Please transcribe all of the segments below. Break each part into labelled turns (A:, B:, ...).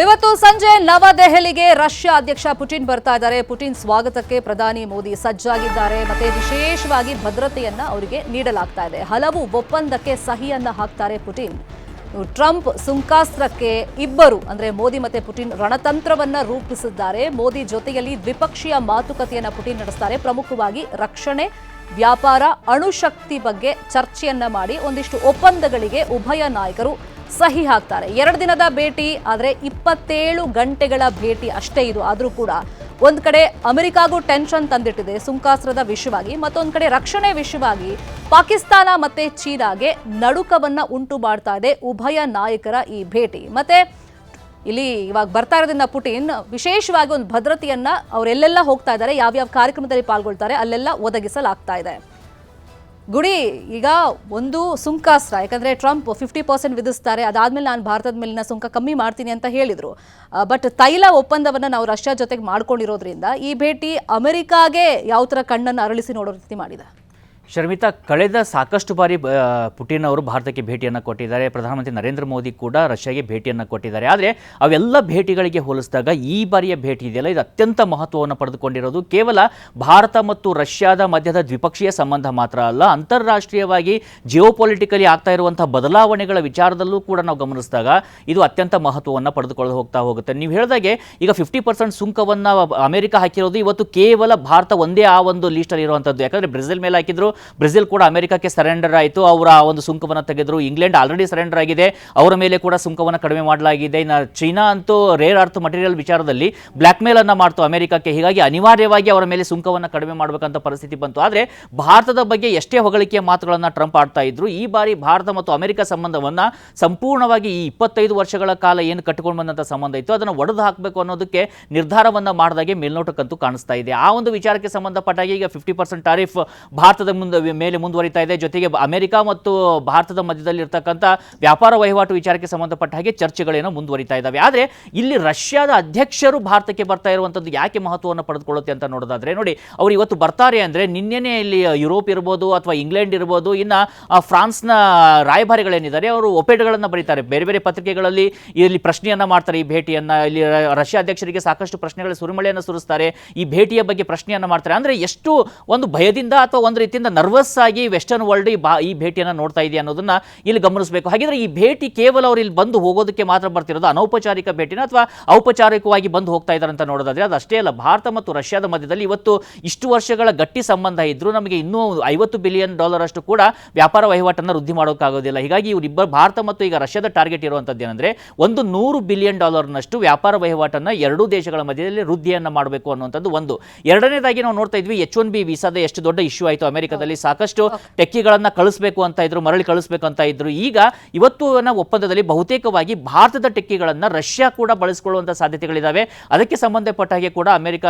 A: ಇವತ್ತು ಸಂಜೆ ನವದೆಹಲಿಗೆ ರಷ್ಯಾ ಅಧ್ಯಕ್ಷ ಪುಟಿನ್ ಬರ್ತಾ ಇದ್ದಾರೆ. ಪುಟಿನ್ ಸ್ವಾಗತಕ್ಕೆ ಪ್ರಧಾನಿ ಮೋದಿ ಸಜ್ಜಾಗಿದ್ದಾರೆ. ಮತ್ತೆ ವಿಶೇಷವಾಗಿ ಭದ್ರತೆಯನ್ನ ಅವರಿಗೆ ನೀಡಲಾಗ್ತಾ ಇದೆ. ಹಲವು ಒಪ್ಪಂದಕ್ಕೆ ಸಹಿಯನ್ನ ಹಾಕ್ತಾರೆ ಪುಟಿನ್. ಟ್ರಂಪ್ ಸುಂಕಾಸ್ತ್ರಕ್ಕೆ ಇಬ್ಬರು ಅಂದ್ರೆ ಮೋದಿ ಮತ್ತೆ ಪುಟಿನ್ ರಣತಂತ್ರವನ್ನ ರೂಪಿಸಿದ್ದಾರೆ. ಮೋದಿ ಜೊತೆಯಲ್ಲಿ ದ್ವಿಪಕ್ಷೀಯ ಮಾತುಕತೆಯನ್ನ ಪುಟಿನ್ ನಡೆಸ್ತಾರೆ. ಪ್ರಮುಖವಾಗಿ ರಕ್ಷಣೆ, ವ್ಯಾಪಾರ, ಅಣುಶಕ್ತಿ ಬಗ್ಗೆ ಚರ್ಚೆಯನ್ನ ಮಾಡಿ ಒಂದಿಷ್ಟು ಒಪ್ಪಂದಗಳಿಗೆ ಉಭಯ ನಾಯಕರು ಸಹಿ ಹಾಕ್ತಾರೆ. 2 ದಿನದ ಭೇಟಿ ಆದರೆ 27 ಗಂಟೆಗಳ ಭೇಟಿ ಅಷ್ಟೇ ಇದು. ಆದರೂ ಕೂಡ ಒಂದ್ ಕಡೆ ಅಮೆರಿಕಾಗೂ ಟೆನ್ಷನ್ ತಂದಿಟ್ಟಿದೆ ಸುಂಕಾಸ್ತ್ರದ ವಿಷಯವಾಗಿ, ಮತ್ತೊಂದ್ ಕಡೆ ರಕ್ಷಣೆ ವಿಷಯವಾಗಿ ಪಾಕಿಸ್ತಾನ ಮತ್ತೆ ಚೀನಾಗೆ ನಡುಕವನ್ನ ಉಂಟು ಮಾಡ್ತಾ ಇದೆ ಉಭಯ ನಾಯಕರ ಈ ಭೇಟಿ. ಮತ್ತೆ ಇಲ್ಲಿ ಇವಾಗ ಬರ್ತಾ ಇರೋದ್ರಿಂದ ಪುಟಿನ್ ವಿಶೇಷವಾಗಿ ಒಂದು ಭದ್ರತೆಯನ್ನ ಅವರೆಲ್ಲೆಲ್ಲ ಹೋಗ್ತಾ ಇದ್ದಾರೆ, ಯಾವ್ಯಾವ ಕಾರ್ಯಕ್ರಮದಲ್ಲಿ ಪಾಲ್ಗೊಳ್ತಾರೆ ಅಲ್ಲೆಲ್ಲ ಒದಗಿಸಲಾಗ್ತಾ ಇದೆ. ಗುಡಿ ಈಗ ಒಂದು ಸುಂಕಾಸ್ತ್ರ, ಯಾಕಂದರೆ ಟ್ರಂಪ್ 50% ವಿಧಿಸ್ತಾರೆ, ಅದಾದಮೇಲೆ ನಾನು ಭಾರತದ ಮೇಲಿನ ಸುಂಕ ಕಮ್ಮಿ ಮಾಡ್ತೀನಿ ಅಂತ ಹೇಳಿದರು. ಬಟ್ ತೈಲ ಒಪ್ಪಂದವನ್ನು ನಾವು ರಷ್ಯಾ ಜೊತೆಗೆ ಮಾಡ್ಕೊಂಡಿರೋದ್ರಿಂದ ಈ ಭೇಟಿ ಅಮೆರಿಕಾಗೆ ಯಾವ ಥರ ಕಣ್ಣನ್ನು ಅರಳಿಸಿ ನೋಡೋ ರೀತಿ ಮಾಡಿದೆ.
B: ಶರ್ಮಿತಾ, ಕಳೆದ ಸಾಕಷ್ಟು ಬಾರಿ ಪುಟಿನ್ ಅವರು ಭಾರತಕ್ಕೆ ಭೇಟಿಯನ್ನು ಕೊಟ್ಟಿದ್ದಾರೆ. ಪ್ರಧಾನಮಂತ್ರಿ ನರೇಂದ್ರ ಮೋದಿ ಕೂಡ ರಷ್ಯಾಗೆ ಭೇಟಿಯನ್ನು ಕೊಟ್ಟಿದ್ದಾರೆ. ಆದರೆ ಅವೆಲ್ಲ ಭೇಟಿಗಳಿಗೆ ಹೋಲಿಸಿದಾಗ ಈ ಬಾರಿಯ ಭೇಟಿ ಇದೆಯಲ್ಲ, ಇದು ಅತ್ಯಂತ ಮಹತ್ವವನ್ನು ಪಡೆದುಕೊಂಡಿರೋದು. ಕೇವಲ ಭಾರತ ಮತ್ತು ರಷ್ಯಾದ ಮಧ್ಯದ ದ್ವಿಪಕ್ಷೀಯ ಸಂಬಂಧ ಮಾತ್ರ ಅಲ್ಲ, ಅಂತಾರಾಷ್ಟ್ರೀಯವಾಗಿ ಜಿಯೋಪೊಲಿಟಿಕಲಿ ಆಗ್ತಾ ಇರುವಂತಹ ಬದಲಾವಣೆಗಳ ವಿಚಾರದಲ್ಲೂ ಕೂಡ ನಾವು ಗಮನಿಸಿದಾಗ ಇದು ಅತ್ಯಂತ ಮಹತ್ವವನ್ನು ಪಡೆದುಕೊಳ್ಳಲು ಹೋಗುತ್ತೆ. ನೀವು ಹೇಳಿದಾಗೆ ಈಗ 50% ಸುಂಕವನ್ನು ಅಮೆರಿಕ ಹಾಕಿರೋದು ಇವತ್ತು ಕೇವಲ ಭಾರತ ಒಂದೇ ಆ ಒಂದು ಲೀಸ್ಟಲ್ಲಿ ಇರುವಂಥದ್ದು. ಯಾಕಂದರೆ ಬ್ರೆಜಿಲ್ ಮೇಲೆ ಹಾಕಿದ್ರು, ಬ್ರೆಜಿಲ್ ಕೂಡ ಅಮೆರಿಕಕ್ಕೆ ಸರೆಂಡರ್ ಆಯಿತು, ಅವರ ಒಂದು ಸುಂಕವನ್ನು ತೆಗೆದರು. ಇಂಗ್ಲೆಂಡ್ ಆಲ್ರೆಡಿ ಸರೆಂಡರ್ ಆಗಿದೆ, ಅವರ ಮೇಲೆ ಕೂಡ ಸುಂಕವನ್ನು ಕಡಿಮೆ ಮಾಡಲಾಗಿದೆ. ಇನ್ನು ಚೈನಾ ಅಂತೂ ರೇರ್ ಅರ್ತ್ ಮಟೀರಿಯಲ್ ವಿಚಾರದಲ್ಲಿ ಬ್ಲ್ಯಾಕ್ ಮೇಲ್ ಅನ್ನು ಮಾಡ್ತು ಅಮೆರಿಕಕ್ಕೆ. ಹೀಗಾಗಿ ಅನಿವಾರ್ಯವಾಗಿ ಅವರ ಮೇಲೆ ಸುಂಕವನ್ನು ಕಡಿಮೆ ಮಾಡಬೇಕಂತ ಪರಿಸ್ಥಿತಿ ಬಂತು. ಆದರೆ ಭಾರತದ ಬಗ್ಗೆ ಎಷ್ಟೇ ಹೊಗಳಿಕೆಯ ಮಾತುಗಳನ್ನು ಟ್ರಂಪ್ ಆಡ್ತಾ ಇದ್ರು, ಈ ಬಾರಿ ಭಾರತ ಮತ್ತು ಅಮೆರಿಕ ಸಂಬಂಧವನ್ನು ಸಂಪೂರ್ಣವಾಗಿ ಈ 25 ವರ್ಷಗಳ ಕಾಲ ಏನು ಕಟ್ಟಿಕೊಂಡು ಬಂದಂಥ ಸಂಬಂಧ ಇತ್ತು ಅದನ್ನು ಒಡೆದು ಹಾಕಬೇಕು ಅನ್ನೋದಕ್ಕೆ ನಿರ್ಧಾರವನ್ನು ಮಾಡಿದಾಗೆ ಮೇಲ್ನೋಟಕ್ಕಂತೂ ಕಾಣಿಸ್ತಾ ಇದೆ. ಆ ಒಂದು ವಿಚಾರಕ್ಕೆ ಸಂಬಂಧಪಟ್ಟಾಗಿ ಈಗ 50% ಟಾರಿಫ್ ಭಾರತದ ಮೇಲೆ ಮುಂದುವರಿತಾ ಇದೆ. ಜೊತೆಗೆ ಅಮೆರಿಕ ಮತ್ತು ಭಾರತದ ಮಧ್ಯದಲ್ಲಿ ಇರತಕ್ಕಂಥ ವ್ಯಾಪಾರ ವಹಿವಾಟು ವಿಚಾರಕ್ಕೆ ಸಂಬಂಧಪಟ್ಟ ಹಾಗೆ ಚರ್ಚೆಗಳೇನೋ ಮುಂದುವರಿತಾ ಇದ್ದಾವೆ. ಆದರೆ ಇಲ್ಲಿ ರಷ್ಯಾದ ಅಧ್ಯಕ್ಷರು ಭಾರತಕ್ಕೆ ಬರ್ತಾ ಇರುವಂಥದ್ದು ಯಾಕೆ ಮಹತ್ವವನ್ನು ಪಡೆದುಕೊಳ್ಳುತ್ತೆ ಅಂತ ನೋಡೋದಾದ್ರೆ, ನೋಡಿ, ಅವರು ಇವತ್ತು ಬರ್ತಾರೆ ಅಂದರೆ ನಿನ್ನೆನೇ ಇಲ್ಲಿ ಯುರೋಪ್ ಇರ್ಬೋದು ಅಥವಾ ಇಂಗ್ಲೆಂಡ್ ಇರ್ಬೋದು, ಇನ್ನು ಫ್ರಾನ್ಸ್ನ ರಾಯಭಾರಿಗಳೇನಿದ್ದಾರೆ ಅವರು ಒಪೇಡ್ಗಳನ್ನು ಬರೀತಾರೆ, ಬೇರೆ ಬೇರೆ ಪತ್ರಿಕೆಗಳಲ್ಲಿ ಇಲ್ಲಿ ಪ್ರಶ್ನೆಯನ್ನು ಮಾಡ್ತಾರೆ. ಈ ಭೇಟಿಯನ್ನು ಇಲ್ಲಿ ರಷ್ಯಾ ಅಧ್ಯಕ್ಷರಿಗೆ ಸಾಕಷ್ಟು ಪ್ರಶ್ನೆಗಳ ಸುರಿಮಳೆಯನ್ನು ಸುರಿಸ್ತಾರೆ. ಈ ಭೇಟಿಯ ಬಗ್ಗೆ ಪ್ರಶ್ನೆಯನ್ನು ಮಾಡ್ತಾರೆ. ಅಂದರೆ ಎಷ್ಟು ಒಂದು ಭಯದಿಂದ ಅಥವಾ ಒಂದು ರೀತಿಯಿಂದ ನರ್ವಸ್ ಆಗಿ ವೆಸ್ಟರ್ನ್ ವರ್ಲ್ಡ್ ಈ ಭೇಟಿಯನ್ನು ನೋಡ್ತಾ ಇದೆ ಅನ್ನೋದನ್ನ ಇಲ್ಲಿ ಗಮನಿಸಬೇಕು. ಹಾಗಿದ್ರೆ ಈ ಭೇಟಿ ಕೇವಲ ಅವರು ಇಲ್ಲಿ ಬಂದು ಹೋಗೋದಕ್ಕೆ ಮಾತ್ರ ಬರ್ತಿರೋದು, ಅನೌಪಚಾರಿಕ ಭೇಟಿನ ಅಥವಾ ಔಪಚಾರಿಕವಾಗಿ ಬಂದು ಹೋಗ್ತಾ ಇದ್ದಾರೆ ಅಂತ ನೋಡೋದಾದ್ರೆ ಅದು ಅಷ್ಟೇ ಅಲ್ಲ. ಭಾರತ ಮತ್ತು ರಷ್ಯಾದ ಮಧ್ಯದಲ್ಲಿ ಇವತ್ತು ಇಷ್ಟು ವರ್ಷಗಳ ಗಟ್ಟಿ ಸಂಬಂಧ ಇದ್ರೂ ನಮಗೆ ಇನ್ನೂ $50 ಬಿಲಿಯನ್ ಅಷ್ಟು ಕೂಡ ವ್ಯಾಪಾರ ವಹಿವಾಟನ್ನು ವೃದ್ಧಿ ಮಾಡೋಕ್ಕಾಗೋದಿಲ್ಲ. ಹೀಗಾಗಿ ಇವರಿಬ್ಬರು ಭಾರತ ಮತ್ತು ಈಗ ರಷ್ಯಾದ ಟಾರ್ಗೆಟ್ ಇರುವಂಥದ್ದು ಏನಂದ್ರೆ $100 ಬಿಲಿಯನ್ ವ್ಯಾಪಾರ ವಹಿವಾಟನ್ನು ಎರಡೂ ದೇಶಗಳ ಮಧ್ಯದಲ್ಲಿ ವೃದ್ಧಿಯನ್ನು ಮಾಡಬೇಕು ಅನ್ನುವಂಥದ್ದು ಒಂದು. ಎರಡನೇದಾಗಿ ನಾವು ನೋಡ್ತಾ ಇದ್ವಿ H1B ವೀಸಾದ ಎಷ್ಟು ದೊಡ್ಡ ಇಶ್ಯೂ ಆಯಿತು ಅಮೆರಿಕದಲ್ಲಿ. ಸಾಕಷ್ಟು ಟೆಕ್ಕಿಗಳನ್ನ ಕಳಿಸಬೇಕು ಅಂತ ಇದ್ರು, ಮರಳಿ ಕಳಿಸಬೇಕು ಅಂತ ಇದ್ರು. ಈಗ ಇವತ್ತು ಒಪ್ಪಂದದಲ್ಲಿ ಬಹುತೇಕವಾಗಿ ಭಾರತದ ಟೆಕ್ಕಿಗಳನ್ನ ರಷ್ಯಾ ಕೂಡ ಬಳಸಿಕೊಳ್ಳುವಂತಹ ಸಾಧ್ಯತೆಗಳಿದ್ದಾವೆ. ಅದಕ್ಕೆ ಸಂಬಂಧಪಟ್ಟ ಹಾಗೆ ಕೂಡ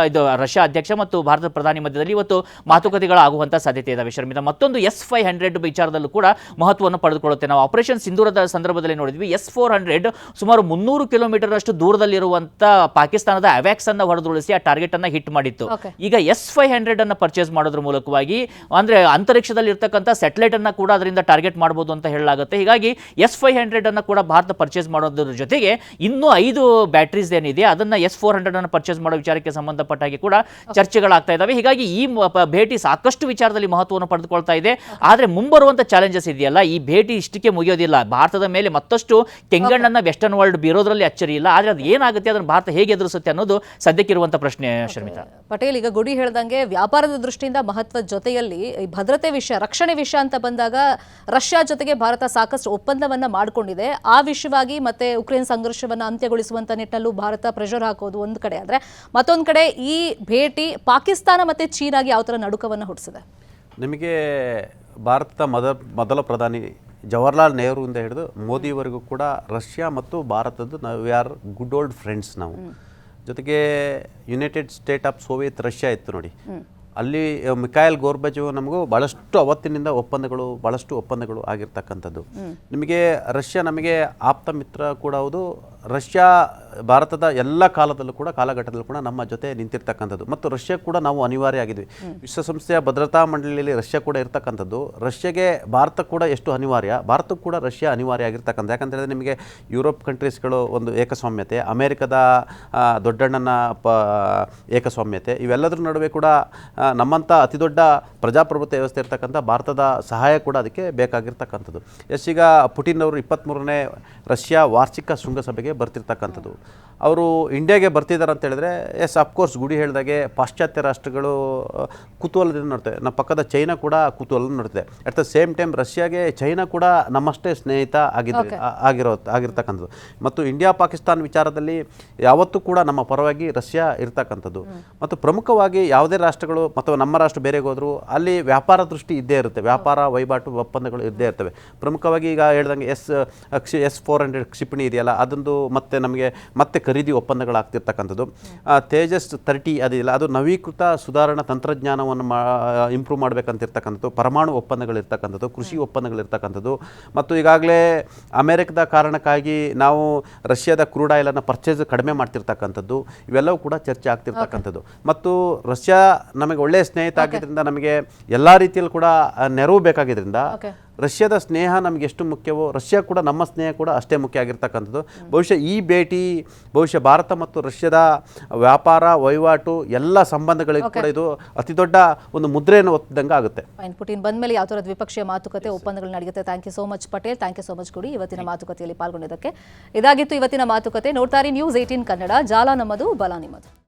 B: ರಷ್ಯಾ ಅಧ್ಯಕ್ಷ ಮತ್ತು ಭಾರತದ ಪ್ರಧಾನಿ ಮಧ್ಯದಲ್ಲಿ ಇವತ್ತು ಮಾತುಕತೆಗಳಾಗುವಂತಹ ಸಾಧ್ಯತೆ ಇದಾವೆ. ಶರ್ಮಿತಾ, ಮತ್ತೊಂದು S-500 ವಿಚಾರದಲ್ಲೂ ಕೂಡ ಮಹತ್ವವನ್ನು ಪಡೆದುಕೊಳ್ಳುತ್ತೆ. ನಾವು ಆಪರೇಷನ್ ಸಿಂಧೂರದ ಸಂದರ್ಭದಲ್ಲಿ ನೋಡಿದ್ವಿ, S-400 ಸುಮಾರು 300 ಕಿಲೋಮೀಟರ್ ಅಷ್ಟು ದೂರದಲ್ಲಿರುವಂತಹ ಪಾಕಿಸ್ತಾನದ ಅವ್ಯಾಕ್ಸ್ ಅನ್ನ ಹೊಡೆದುರುಳಿಸಿ ಆ ಟಾರ್ಗೆಟ್ ಅನ್ನ ಹಿಟ್ ಮಾಡಿತ್ತು. ಈಗ S-500 ಅನ್ನ ಪರ್ಚೇಸ್ ಮಾಡೋದ್ರ ಮೂಲಕವಾಗಿ ಅಂದ್ರೆ ಅಂತರಿಕ್ಷದಲ್ಲಿ ಇರ್ತಕ್ಕಂಥ ಸ್ಯಾಟಲೈಟ್ ಅನ್ನ ಕೂಡ ಅದರಿಂದ ಟಾರ್ಗೆಟ್ ಮಾಡಬಹುದು ಅಂತ ಹೇಳಲಾಗುತ್ತೆ. ಹೀಗಾಗಿ S-500 ಅನ್ನ ಕೂಡ ಭಾರತ ಪರ್ಚೇಸ್ ಮಾಡೋದ್ರ ಜೊತೆಗೆ ಇನ್ನೂ 5 ಬ್ಯಾಟರೀಸ್ ಏನಿದೆ ಅದನ್ನ S-400 ಅನ್ನು ಪರ್ಚೇಸ್ ಮಾಡೋ ವಿಚಾರಕ್ಕೆ ಸಂಬಂಧಪಟ್ಟ ಹಾಗೆ ಕೂಡ ಚರ್ಚೆಗಳಾಗ್ತಾ ಇದಾವೆ. ಹೀಗಾಗಿ ಈ ಭೇಟಿ ಸಾಕಷ್ಟು ವಿಚಾರದಲ್ಲಿ ಮಹತ್ವವನ್ನು ಪಡೆದುಕೊಳ್ತಾ ಇದೆ. ಆದರೆ ಮುಂಬರುವಂತ ಚಾಲೆಂಜಸ್ ಇದೆಯಲ್ಲ, ಈ ಭೇಟಿ ಇಷ್ಟಕ್ಕೆ ಮುಗಿಯೋದಿಲ್ಲ. ಭಾರತದ ಮೇಲೆ ಮತ್ತಷ್ಟು ಕೆಂಗಣ್ಣನ್ನ ವೆಸ್ಟರ್ನ್ ವರ್ಲ್ಡ್ ಬೀರೋದ್ರಲ್ಲಿ ಅಚ್ಚರಿ ಇಲ್ಲ. ಆದರೆ ಅದು ಏನಾಗುತ್ತೆ, ಅದನ್ನು ಭಾರತ ಹೇಗೆ ಎದುರಿಸುತ್ತೆ ಅನ್ನೋದು ಸದ್ಯಕ್ಕಿರುವಂತ ಪ್ರಶ್ನೆ. ಶರ್ಮಿತಾ
A: ಪಟೇಲ್, ಈಗ ಗುಡಿ ಹೇಳ್ದಂಗೆ ವ್ಯಾಪಾರದ ದೃಷ್ಟಿಯಿಂದ ಮಹತ್ವದ ಜೊತೆಯಲ್ಲಿ ಭದ್ರತೆ ವಿಷಯ, ರಕ್ಷಣೆ ವಿಷಯ ಅಂತ ಬಂದಾಗ ರಷ್ಯಾ ಜೊತೆಗೆ ಭಾರತ ಸಾಕಷ್ಟು ಒಪ್ಪಂದವನ್ನ ಮಾಡಿಕೊಂಡಿದೆ. ಆ ವಿಷಯವಾಗಿ ಮತ್ತೆ ಉಕ್ರೇನ್ ಸಂಘರ್ಷವನ್ನು ಅಂತ್ಯಗೊಳಿಸುವಂತ ನಿಟ್ಟಿನಲ್ಲೂ ಭಾರತ ಪ್ರೆಷರ್ ಹಾಕೋದು ಒಂದು ಕಡೆ ಆದ್ರೆ, ಮತ್ತೊಂದು ಕಡೆ ಈ ಭೇಟಿ ಪಾಕಿಸ್ತಾನ ಮತ್ತೆ ಚೀನಾಗೆ ಯಾವ ಥರ ನಡುಕವನ್ನು ಹುಟ್ಟಿಸಿದೆ?
C: ನಿಮಗೆ ಭಾರತದ ಮೊದಲ ಪ್ರಧಾನಿ ಜವಾಹರ್ಲಾಲ್ ನೆಹರುವಿಂದ ಹಿಡಿದು ಮೋದಿಯವರೆಗೂ ಕೂಡ ರಷ್ಯಾ ಮತ್ತು ಭಾರತದ್ದು we are good old friends. ನಾವು ಜೊತೆಗೆ United state of Soviet Russia ಇತ್ತು ನೋಡಿ, ಅಲ್ಲಿ ಮಿಖಾಯಿಲ್ ಗೋರ್ಬಚೇವ್ ನಮಗೂ ಭಾಳಷ್ಟು ಅವತ್ತಿನಿಂದ ಭಾಳಷ್ಟು ಒಪ್ಪಂದಗಳು ಆಗಿರ್ತಕ್ಕಂಥದ್ದು. ನಿಮಗೆ ರಷ್ಯಾ ನಮಗೆ ಆಪ್ತ ಮಿತ್ರ ಕೂಡ ಹೌದು. ರಷ್ಯಾ ಭಾರತದ ಎಲ್ಲ ಕಾಲದಲ್ಲೂ ಕೂಡ ಕಾಲಘಟ್ಟದಲ್ಲೂ ಕೂಡ ನಮ್ಮ ಜೊತೆ ನಿಂತಿರ್ತಕ್ಕಂಥದ್ದು ಮತ್ತು ರಷ್ಯಾ ಕೂಡ ನಾವು ಅನಿವಾರ್ಯ ಆಗಿದ್ವಿ. ವಿಶ್ವಸಂಸ್ಥೆಯ ಭದ್ರತಾ ಮಂಡಳಿಯಲ್ಲಿ ರಷ್ಯಾ ಕೂಡ ಇರ್ತಕ್ಕಂಥದ್ದು. ರಷ್ಯಾಗೆ ಭಾರತ ಕೂಡ ಎಷ್ಟು ಅನಿವಾರ್ಯ, ಭಾರತಕ್ಕೂ ಕೂಡ ರಷ್ಯಾ ಅನಿವಾರ್ಯ ಆಗಿರ್ತಕ್ಕಂಥ. ಯಾಕಂತ ಹೇಳಿದ್ರೆ ನಿಮಗೆ ಯುರೋಪ್ ಕಂಟ್ರೀಸ್ಗಳು ಒಂದು ಏಕಸ್ವಾಮ್ಯತೆ, ಅಮೇರಿಕದ ದೊಡ್ಡಣ್ಣನ ಏಕಸ್ವಾಮ್ಯತೆ, ಇವೆಲ್ಲದರ ನಡುವೆ ಕೂಡ ನಮ್ಮಂಥ ಅತಿ ದೊಡ್ಡ ಪ್ರಜಾಪ್ರಭುತ್ವ ವ್ಯವಸ್ಥೆ ಇರ್ತಕ್ಕಂಥ ಭಾರತದ ಸಹಾಯ ಕೂಡ ಅದಕ್ಕೆ ಬೇಕಾಗಿರ್ತಕ್ಕಂಥದ್ದು. ಈಗ ಪುಟಿನ್ ಅವರು 23ನೇ ರಷ್ಯಾ ವಾರ್ಷಿಕ ಶೃಂಗಸಭೆಗೆ ಬರ್ತಿರ್ತಕ್ಕಂಥದ್ದು. ಅವರು ಇಂಡಿಯಾಗೆ ಬರ್ತಿದ್ದಾರೆ ಅಂತ ಹೇಳಿದ್ರೆ ಎಸ್ ಅಫ್ಕೋರ್ಸ್ ಗುಡಿ ಹೇಳಿದಾಗೆ ಪಾಶ್ಚಾತ್ಯ ರಾಷ್ಟ್ರಗಳು ಕುತೂಹಲದಿಂದ ನೋಡ್ತೇವೆ. ನಮ್ಮ ಪಕ್ಕದ ಚೈನಾ ಕೂಡ ಕುತೂಹಲ ನೋಡ್ತದೆ. ಅಟ್ ದ ಸೇಮ್ ಟೈಮ್ ರಷ್ಯಾಗೆ ಚೈನಾ ಕೂಡ ನಮ್ಮಷ್ಟೇ ಸ್ನೇಹಿತ ಆಗಿರ್ತಕ್ಕಂಥದ್ದು. ಮತ್ತು ಇಂಡಿಯಾ ಪಾಕಿಸ್ತಾನ ವಿಚಾರದಲ್ಲಿ ಯಾವತ್ತೂ ಕೂಡ ನಮ್ಮ ಪರವಾಗಿ ರಷ್ಯಾ ಇರ್ತಕ್ಕಂಥದ್ದು. ಮತ್ತು ಪ್ರಮುಖವಾಗಿ ಯಾವುದೇ ರಾಷ್ಟ್ರಗಳು ಮತ್ತು ನಮ್ಮ ರಾಷ್ಟ್ರ ಬೇರೆಗೆ ಹೋದರೂ ಅಲ್ಲಿ ವ್ಯಾಪಾರ ದೃಷ್ಟಿ ಇದ್ದೇ ಇರುತ್ತೆ, ವ್ಯಾಪಾರ ವಹಿವಾಟು ಒಪ್ಪಂದಗಳು ಇದ್ದೇ ಇರ್ತವೆ. ಪ್ರಮುಖವಾಗಿ ಈಗ ಹೇಳ್ದಂಗೆ S-400 ಕ್ಷಿಪಣಿ ಇದೆಯಲ್ಲ, ಅದೊಂದು ಮತ್ತೆ ನಮಗೆ ಮತ್ತೆ ಖರೀದಿ ಒಪ್ಪಂದಗಳಾಗ್ತಿರ್ತಕ್ಕಂಥದ್ದು. ತೇಜಸ್ 30 ಅದಿಲ್ಲ, ಅದು ನವೀಕೃತ ಸುಧಾರಣಾ ತಂತ್ರಜ್ಞಾನವನ್ನು ಇಂಪ್ರೂವ್ ಮಾಡಬೇಕಂತಿರ್ತಕ್ಕಂಥದ್ದು. ಪರಮಾಣು ಒಪ್ಪಂದಗಳಿರ್ತಕ್ಕಂಥದ್ದು, ಕೃಷಿ ಒಪ್ಪಂದಗಳಿರ್ತಕ್ಕಂಥದ್ದು. ಮತ್ತು ಈಗಾಗಲೇ ಅಮೆರಿಕದ ಕಾರಣಕ್ಕಾಗಿ ನಾವು ರಷ್ಯಾದ ಕ್ರೂಡ್ ಆಯಿಲನ್ನು ಪರ್ಚೇಸ್ ಕಡಿಮೆ ಮಾಡ್ತಿರ್ತಕ್ಕಂಥದ್ದು. ಇವೆಲ್ಲವೂ ಕೂಡ ಚರ್ಚೆ ಆಗ್ತಿರ್ತಕ್ಕಂಥದ್ದು. ಮತ್ತು ರಷ್ಯಾ ನಮಗೆ ಒಳ್ಳೆಯ ಸ್ನೇಹಿತ ಆಗಿದ್ದರಿಂದ ನಮಗೆ ಎಲ್ಲ ರೀತಿಯಲ್ಲೂ ಕೂಡ ನೆರವು ಬೇಕಾಗಿದ್ದರಿಂದ ರಷ್ಯಾದ ಸ್ನೇಹ ನಮಗೆ ಎಷ್ಟು ಮುಖ್ಯವೋ ರಷ್ಯಾ ಕೂಡ ನಮ್ಮ ಸ್ನೇಹ ಕೂಡ ಅಷ್ಟೇ ಮುಖ್ಯ ಆಗಿರ್ತಕ್ಕಂಥದ್ದು. ಬಹುಶಃ ಈ ಭೇಟಿ ಭಾರತ ಮತ್ತು ರಷ್ಯಾದ ವ್ಯಾಪಾರ ವಹಿವಾಟು ಎಲ್ಲ ಸಂಬಂಧಗಳಿಗೂ ಕೂಡ ಇದು ಅತಿ ದೊಡ್ಡ ಒಂದು ಮುದ್ರೆಯನ್ನು ಒತ್ತಿದಂಗೆ ಆಗುತ್ತೆ.
A: ಪುಟಿನ್ ಬಂದ ಮೇಲೆ ಯಾವ ಥರ ದ್ವಿಪಕ್ಷೀಯ ಮಾತುಕತೆ ಒಪ್ಪಂದಗಳು ನಡೆಯುತ್ತೆ. Thank you so much Patel, thank you so much ಗುಡಿ ಇವತ್ತಿನ ಮಾತುಕತೆಯಲ್ಲಿ ಪಾಲ್ಗೊಂಡಿದ್ದಕ್ಕೆ. ಇದಾಗಿತ್ತು ಇವತ್ತಿನ ಮಾತುಕತೆ. ನೋಡ್ತಾರೆ ನ್ಯೂಸ್ 18 ಕನ್ನಡ. ಜಾಲ ನಮ್ಮದು, ಬಲ ನಿಮ್ಮದು.